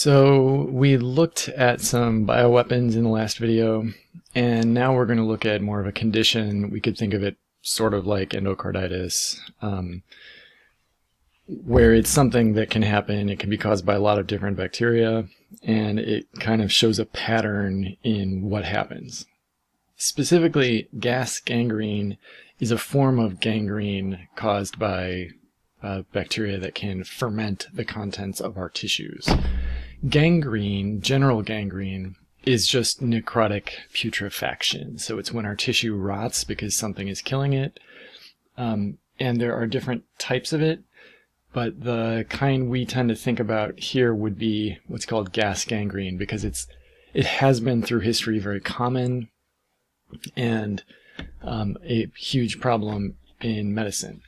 So we looked at some bioweapons in the last video, and now we're going to look at more of a condition. We could think of it sort of like endocarditis, where it's something that can happen. It can be caused by a lot of different bacteria, and it kind of shows a pattern in what happens. Specifically, gas gangrene is a form of gangrene caused by bacteria that can ferment the contents of our tissues. Gangrene, general gangrene, is just necrotic putrefaction. So it's when our tissue rots because something is killing it. And there are different types of it, but the kind we tend to think about here would be what's called gas gangrene, because it has been through history very common and a huge problem in medicine.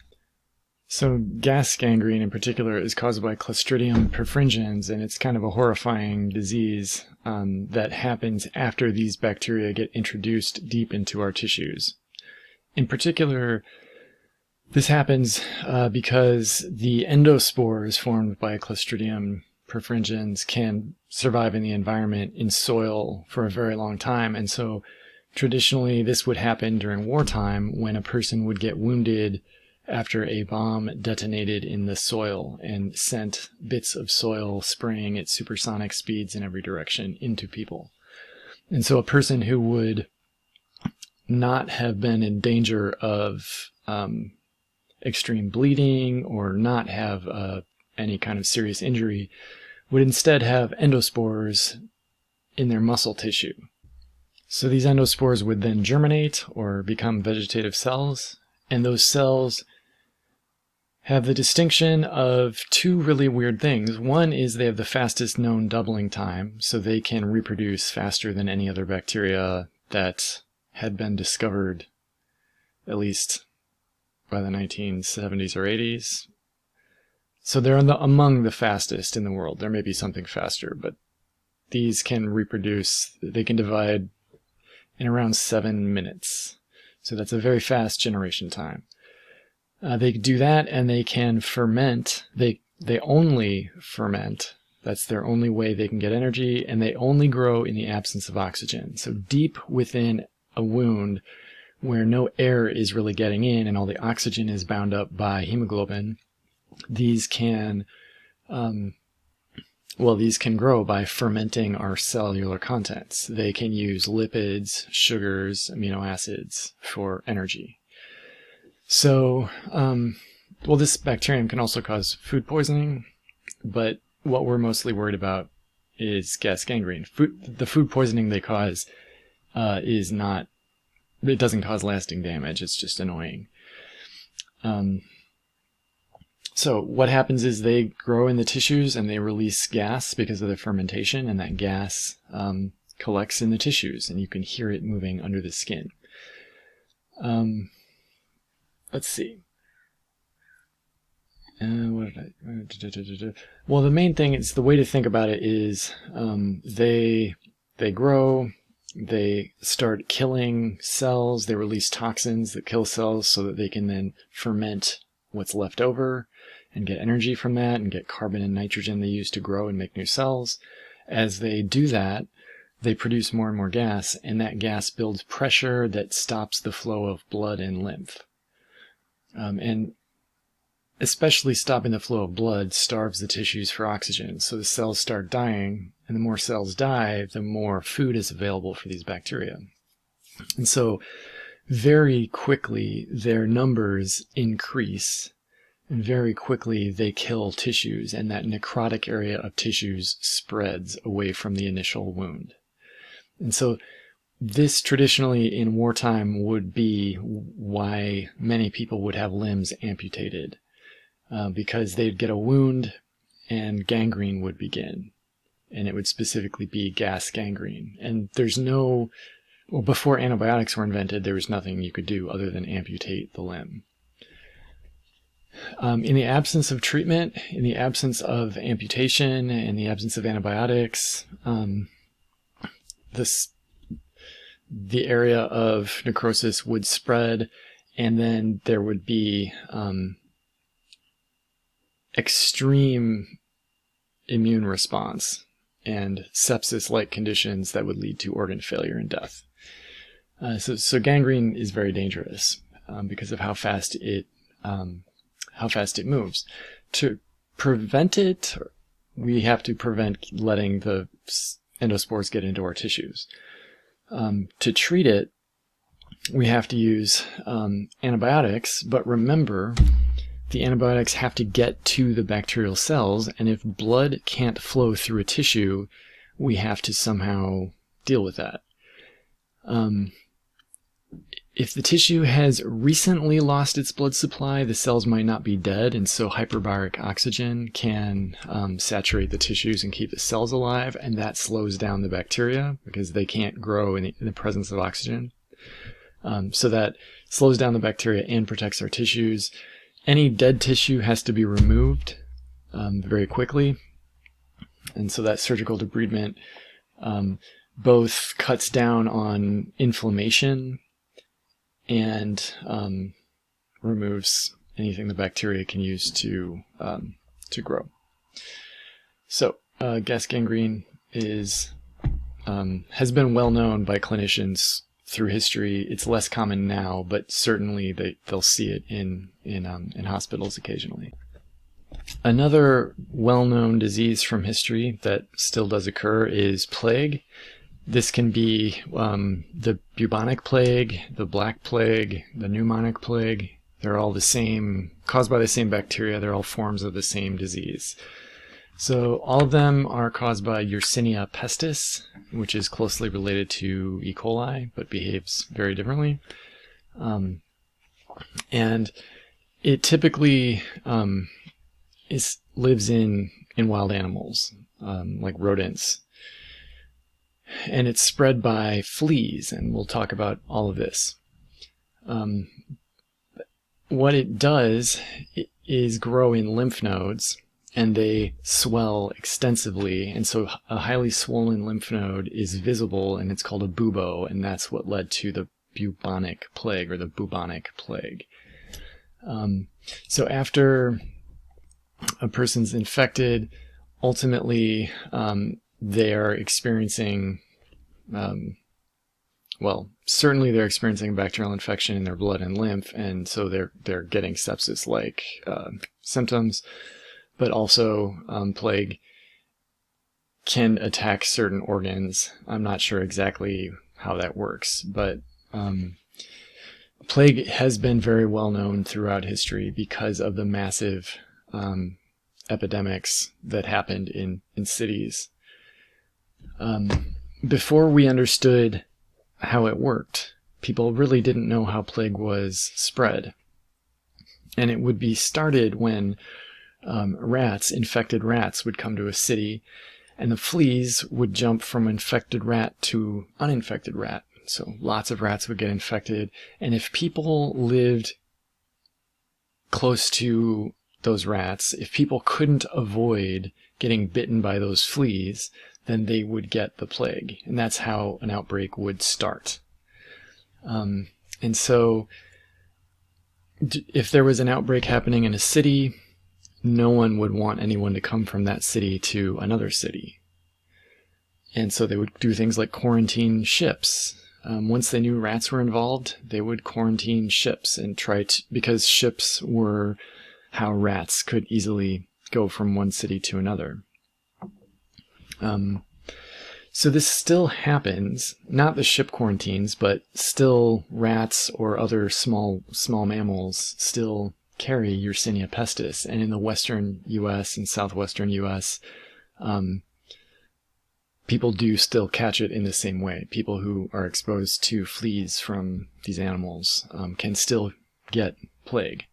So gas gangrene in particular is caused by Clostridium perfringens, and it's kind of a horrifying disease that happens after these bacteria get introduced deep into our tissues. In particular, this happens because the endospores formed by Clostridium perfringens can survive in the environment in soil for a very long time, and so traditionally this would happen during wartime when a person would get wounded after a bomb detonated in the soil and sent bits of soil spraying at supersonic speeds in every direction into people. And so a person who would not have been in danger of extreme bleeding or not have any kind of serious injury would instead have endospores in their muscle tissue. So these endospores would then germinate or become vegetative cells, and those cells have the distinction of two really weird things. One is they have the fastest known doubling time, so they can reproduce faster than any other bacteria that had been discovered, at least by the 1970s or 80s. So they're among the fastest in the world. There may be something faster, but these can reproduce, they can divide in around 7 minutes. So that's a very fast generation time. They do that, and they can ferment. They only ferment. That's their only way they can get energy, and they only grow in the absence of oxygen. So deep within a wound where no air is really getting in and all the oxygen is bound up by hemoglobin, these can grow by fermenting our cellular contents. They can use lipids, sugars, amino acids for energy. So, this bacterium can also cause food poisoning, but what we're mostly worried about is gas gangrene. The food poisoning they cause it doesn't cause lasting damage, it's just annoying. So what happens is they grow in the tissues and they release gas because of the fermentation, and that gas collects in the tissues, and you can hear it moving under the skin. Let's see. Well, the main thing is, the way to think about it is they grow, they start killing cells, they release toxins that kill cells so that they can then ferment what's left over and get energy from that and get carbon and nitrogen they use to grow and make new cells. As they do that, they produce more and more gas, and that gas builds pressure that stops the flow of blood and lymph. And especially stopping the flow of blood starves the tissues for oxygen. So the cells start dying, and the more cells die, the more food is available for these bacteria. And so very quickly their numbers increase, and very quickly they kill tissues, and that necrotic area of tissues spreads away from the initial wound. And so this traditionally in wartime would be why many people would have limbs amputated, because they'd get a wound and gangrene would begin, and it would specifically be gas gangrene. And before antibiotics were invented, there was nothing you could do other than amputate the limb. In the absence of treatment, in the absence of amputation, in the absence of antibiotics, the area of necrosis would spread, and then there would be extreme immune response. and sepsis-like conditions that would lead to organ failure and death. So gangrene is very dangerous because of how fast it moves. To prevent it, we have to prevent letting the endospores get into our tissues. To treat it, we have to use antibiotics, but remember, the antibiotics have to get to the bacterial cells, and if blood can't flow through a tissue, we have to somehow deal with that. If the tissue has recently lost its blood supply, the cells might not be dead, and so hyperbaric oxygen can saturate the tissues and keep the cells alive, and that slows down the bacteria because they can't grow in the presence of oxygen. So that slows down the bacteria and protects our tissues. Any dead tissue has to be removed very quickly, and so that surgical debridement both cuts down on inflammation and removes anything the bacteria can use to grow. So gas gangrene has been well known by clinicians through history. It's less common now, but certainly they'll see it in hospitals occasionally. Another well-known disease from history that still does occur is plague. This can be the bubonic plague, the black plague, the pneumonic plague. They're all the same, caused by the same bacteria. They're all forms of the same disease. So all of them are caused by Yersinia pestis, which is closely related to E. coli, but behaves very differently. And it typically lives in wild animals, like rodents. And it's spread by fleas, and we'll talk about all of this. What it does is grow in lymph nodes, and they swell extensively, and so a highly swollen lymph node is visible, and it's called a bubo, and that's what led to the bubonic plague, or the bubonic plague. So after a person's infected, ultimately they are experiencing, certainly they're experiencing bacterial infection in their blood and lymph, and so they're getting sepsis-like symptoms. But also plague can attack certain organs. I'm not sure exactly how that works, but plague has been very well known throughout history because of the massive epidemics that happened in cities. Before we understood how it worked, people really didn't know how plague was spread. And it would be started when infected rats would come to a city, and the fleas would jump from infected rat to uninfected rat. So lots of rats would get infected, and if people lived close to those rats, if people couldn't avoid getting bitten by those fleas, then they would get the plague, and that's how an outbreak would start. And so if there was an outbreak happening in a city, no one would want anyone to come from that city to another city. And so they would do things like quarantine ships. Once they knew rats were involved, they would quarantine ships and because ships were how rats could easily go from one city to another. So this still happens, not the ship quarantines, but still rats or other small mammals still carry Yersinia pestis, and in the western U.S. and southwestern U.S., people do still catch it in the same way. People who are exposed to fleas from these animals can still get plague.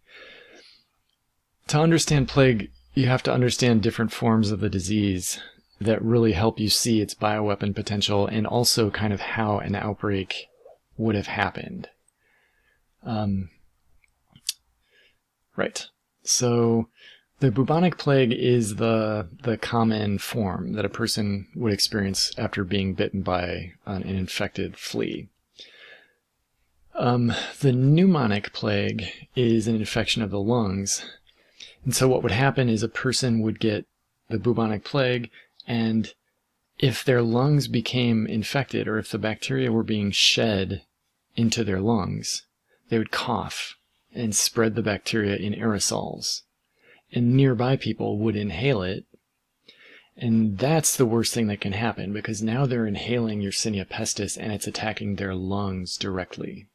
To understand plague, you have to understand different forms of the disease that really help you see its bioweapon potential and also kind of how an outbreak would have happened. Right. So the bubonic plague is the common form that a person would experience after being bitten by an infected flea. The pneumonic plague is an infection of the lungs. And so what would happen is a person would get the bubonic plague, and if their lungs became infected, or if the bacteria were being shed into their lungs, they would cough and spread the bacteria in aerosols. And nearby people would inhale it. And that's the worst thing that can happen, because now they're inhaling Yersinia pestis and it's attacking their lungs directly.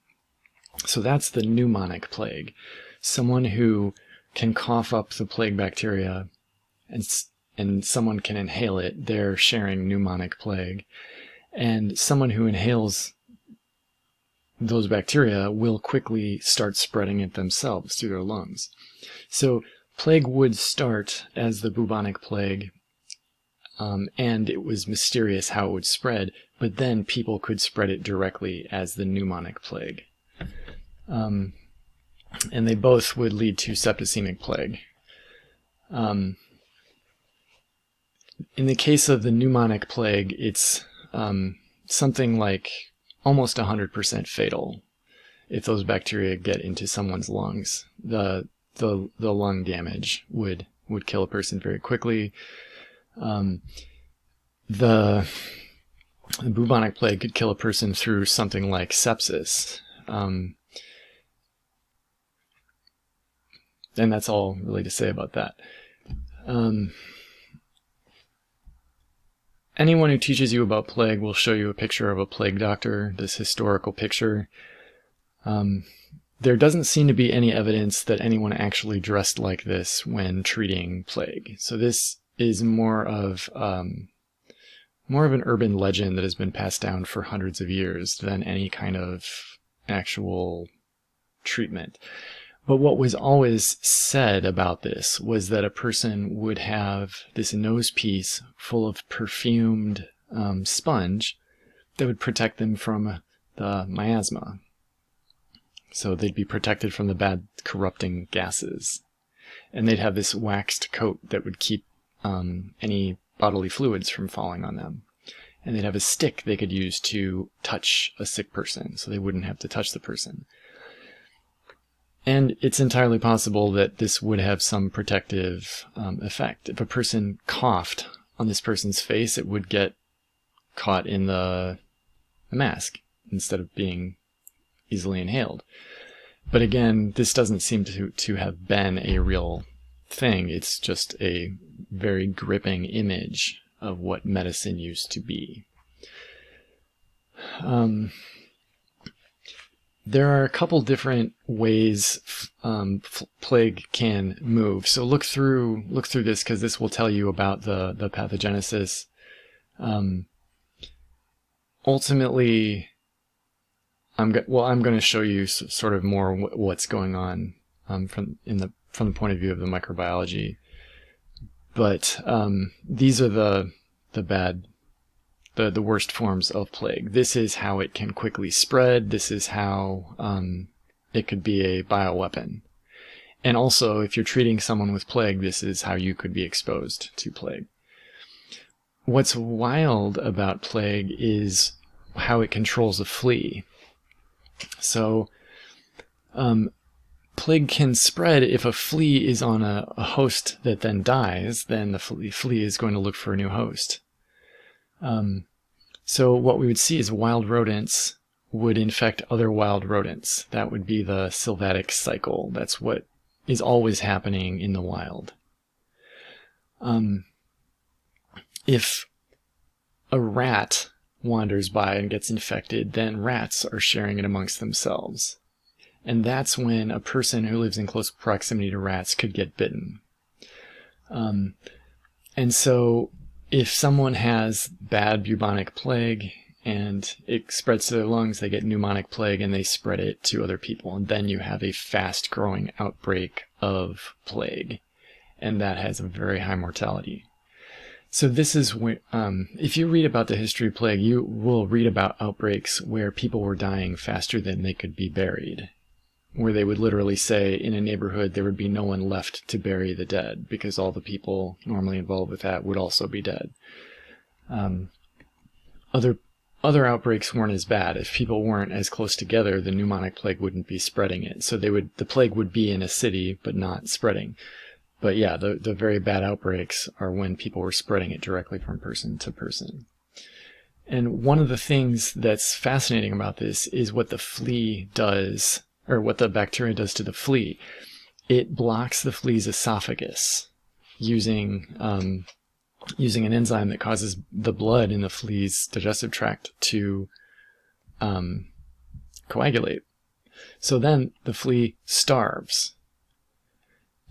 So that's the pneumonic plague. Someone who can cough up the plague bacteria and someone can inhale it, they're sharing pneumonic plague. And someone who inhales those bacteria will quickly start spreading it themselves through their lungs. So plague would start as the bubonic plague, and it was mysterious how it would spread, but then people could spread it directly as the pneumonic plague. And they both would lead to septicemic plague. In the case of the pneumonic plague, it's something like almost 100% fatal if those bacteria get into someone's lungs. The lung damage would kill a person very quickly. The bubonic plague could kill a person through something like sepsis. And that's all really to say about that. Anyone who teaches you about plague will show you a picture of a plague doctor, this historical picture. There doesn't seem to be any evidence that anyone actually dressed like this when treating plague. So this is more of an urban legend that has been passed down for hundreds of years than any kind of actual treatment. But what was always said about this was that a person would have this nose piece full of perfumed sponge that would protect them from the miasma. So they'd be protected from the bad corrupting gases. And they'd have this waxed coat that would keep any bodily fluids from falling on them. And they'd have a stick they could use to touch a sick person, so they wouldn't have to touch the person. And it's entirely possible that this would have some protective effect. If a person coughed on this person's face, it would get caught in the mask instead of being easily inhaled. But again, this doesn't seem to have been a real thing. It's just a very gripping image of what medicine used to be. There are a couple different ways plague can move. So look through this, because this will tell you about the pathogenesis. Ultimately, I'm going to show you sort of more what's going on from the point of view of the microbiology. But these are the worst forms of plague. This is how it can quickly spread. This is how it could be a bioweapon. And also, if you're treating someone with plague, this is how you could be exposed to plague. What's wild about plague is how it controls a flea. So, plague can spread if a flea is on a host that then dies, then the flea is going to look for a new host. So what we would see is wild rodents would infect other wild rodents. That would be the sylvatic cycle. That's what is always happening in the wild. If a rat wanders by and gets infected, then rats are sharing it amongst themselves. And that's when a person who lives in close proximity to rats could get bitten. And so if someone has bad bubonic plague and it spreads to their lungs, they get pneumonic plague and they spread it to other people. And then you have a fast-growing outbreak of plague. And that has a very high mortality. So this is when, if you read about the history of plague, you will read about outbreaks where people were dying faster than they could be buried. Where they would literally say in a neighborhood there would be no one left to bury the dead because all the people normally involved with that would also be dead. Other outbreaks weren't as bad. If people weren't as close together, the pneumonic plague wouldn't be spreading it. So the plague would be in a city but not spreading. But yeah, the very bad outbreaks are when people were spreading it directly from person to person. And one of the things that's fascinating about this is what the flea does, or what the bacteria does to the flea. It blocks the flea's esophagus using an enzyme that causes the blood in the flea's digestive tract to coagulate. So then the flea starves.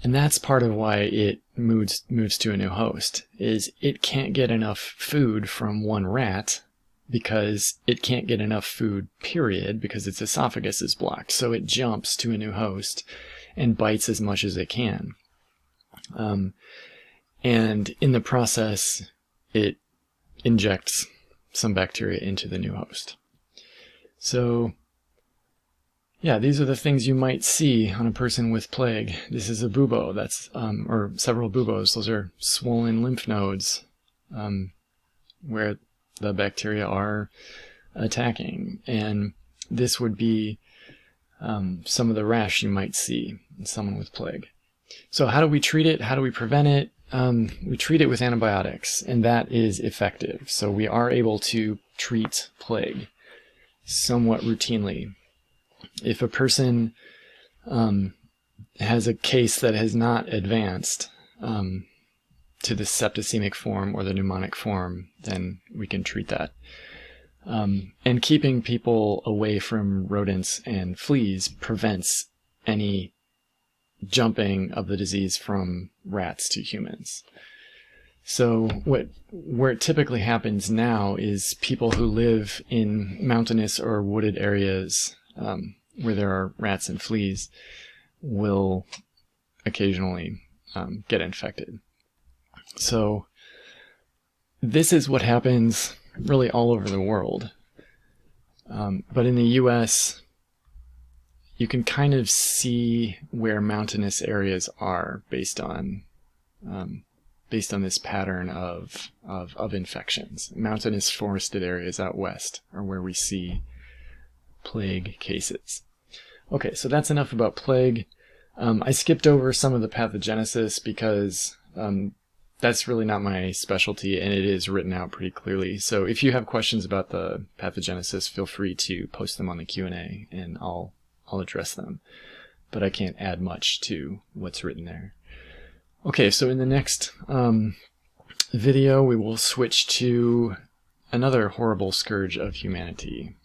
And that's part of why it moves to a new host, is it can't get enough food from one rat because it can't get enough food, period, because its esophagus is blocked. So it jumps to a new host and bites as much as it can. And in the process, it injects some bacteria into the new host. So yeah, these are the things you might see on a person with plague. This is a bubo, that's or several buboes. Those are swollen lymph nodes where the bacteria are attacking. And this would be some of the rash you might see in someone with plague. So how do we treat it? How do we prevent it? We treat it with antibiotics, and that is effective. So we are able to treat plague somewhat routinely. If a person has a case that has not advanced to the septicemic form or the pneumonic form, then we can treat that. And keeping people away from rodents and fleas prevents any jumping of the disease from rats to humans. So where it typically happens now is people who live in mountainous or wooded areas where there are rats and fleas will occasionally get infected. So this is what happens really all over the world. But in the US, you can kind of see where mountainous areas are based on this pattern of infections. Mountainous forested areas out west are where we see plague cases. Okay, so that's enough about plague. I skipped over some of the pathogenesis because that's really not my specialty, and it is written out pretty clearly. So if you have questions about the pathogenesis, feel free to post them on the Q&A, and I'll address them. But I can't add much to what's written there. Okay, so in the next video, we will switch to another horrible scourge of humanity,